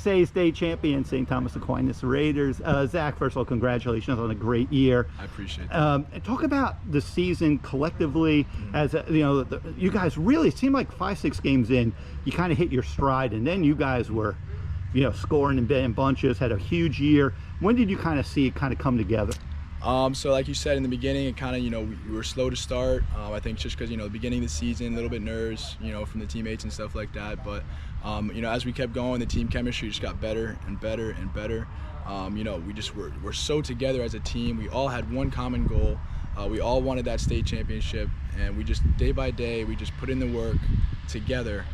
6A state champion, St. Thomas Aquinas Raiders. Zach, first of all, congratulations on a great year. I appreciate that. And talk about the season collectively. As you guys really seemed like 5-6 games in, you kind of hit your stride, and then you guys were, scoring in bunches, had a huge year. When did you kind of see it kind of come together? So like you said in the beginning, it kind of, we were slow to start. I think just because, the beginning of the season, a little bit nerves, from the teammates and stuff like that. But, as we kept going, the team chemistry just got better and better and better. We're so together as a team. We all had one common goal. We all wanted that state championship, and we just, day by day, we just put in the work together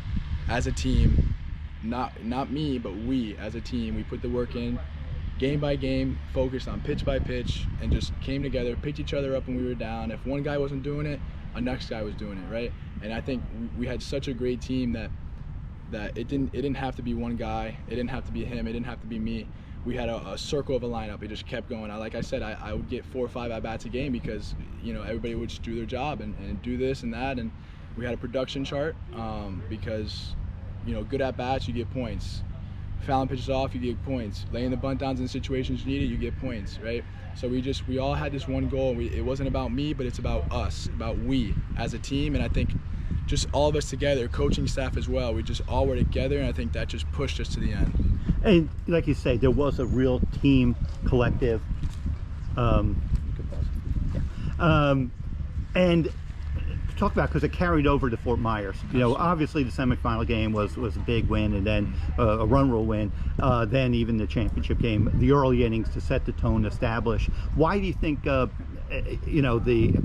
as a team. Not me, but we as a team. We put the work in. Game by game, focused on pitch by pitch, and just came together, picked each other up when we were down. If one guy wasn't doing it, a next guy was doing it, right? And I think we had such a great team that it didn't have to be one guy, it didn't have to be him, it didn't have to be me. We had a circle of a lineup. It just kept going. Like I said, I would get 4 or 5 at-bats a game because everybody would just do their job and do this and that. And we had a production chart because good at-bats, you get points. Fouling pitches off, you get points. Laying the bunt downs in situations you need it, you get points, right? So we all had this one goal. It wasn't about me, but it's about us, about we as a team. And I think just all of us together, coaching staff as well, we just all were together, and I think that just pushed us to the end. And like you say, there was a real team collective. And talk about, because it carried over to Fort Myers. Obviously the semifinal game was a big win, and then a run rule win, then even the championship game, the early innings to set the tone, establish. Why do you think the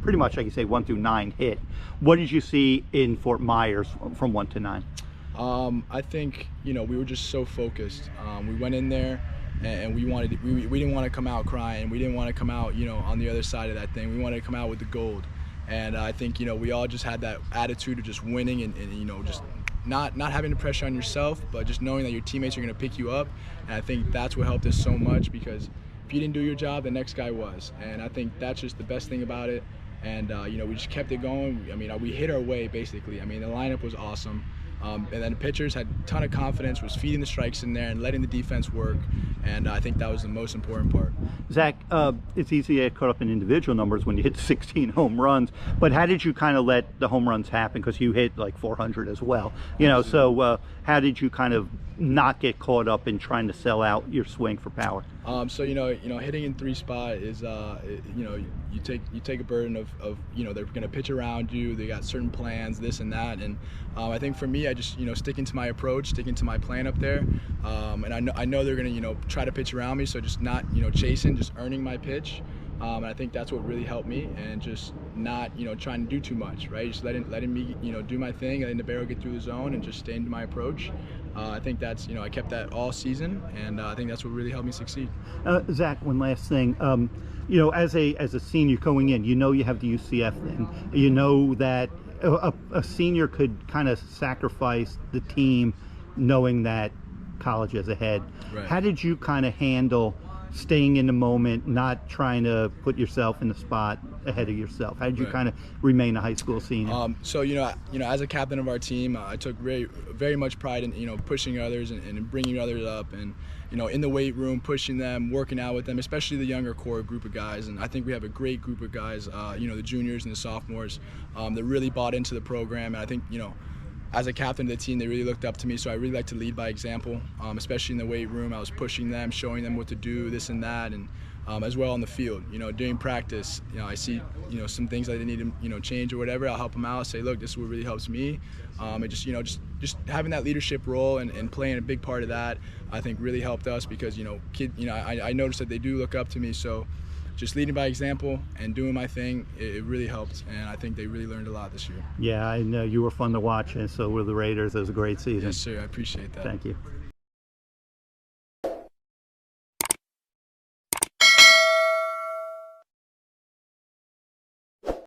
pretty much, like you say, 1 through 9 hit? What did you see in Fort Myers from 1 to 9? I think we were just so focused. We went in there and we didn't want to come out crying. We didn't want to come out on the other side of that thing. We wanted to come out with the gold. And I think we all just had that attitude of just winning and just not having the pressure on yourself, but just knowing that your teammates are going to pick you up. And I think that's what helped us so much, because if you didn't do your job, the next guy was. And I think that's just the best thing about it. And we just kept it going. We hit our way basically. The lineup was awesome. And then the pitchers had a ton of confidence, was feeding the strikes in there and letting the defense work. And I think that was the most important part. Zach, it's easy to get caught up in individual numbers when you hit 16 home runs, but how did you kind of let the home runs happen? Because you hit like 400 as well. So how did you kind of not get caught up in trying to sell out your swing for power? So hitting in 3 spot is you take a burden of they're going to pitch around you. They got certain plans, this and that, and I think for me, I just sticking to my approach, sticking to my plan up there, and I know they're going to try to pitch around me, so just not chasing, just earning my pitch. And I think that's what really helped me, and just not trying to do too much, right? Just letting me do my thing, letting the barrel get through the zone, and just staying to my approach. I think that's I kept that all season, and I think that's what really helped me succeed. Zach, one last thing. As a senior going in, you have the UCF thing. That a senior could kind of sacrifice the team, knowing that college is ahead. Right. How did you kind of handle staying in the moment, not trying to put yourself in the spot ahead of yourself? How did you kind of remain a high school senior? So as a captain of our team, I took very much pride in pushing others and bringing others up, and in the weight room, pushing them, working out with them, especially the younger core group of guys. And I think we have a great group of guys, the juniors and the sophomores, that really bought into the program. And I think as a captain of the team, they really looked up to me, so I really like to lead by example, especially in the weight room. I was pushing them, showing them what to do, this and that, and as well on the field. During practice, I see, some things that they need to, change or whatever. I'll help them out, say, look, this is what really helps me. And just having that leadership role and playing a big part of that, I think really helped us, because, I noticed that they do look up to me, so just leading by example and doing my thing, it really helped, and I think they really learned a lot this year. Yeah, I know you were fun to watch, and so were the Raiders. It was a great season. Yes, sir. I appreciate that. Thank you.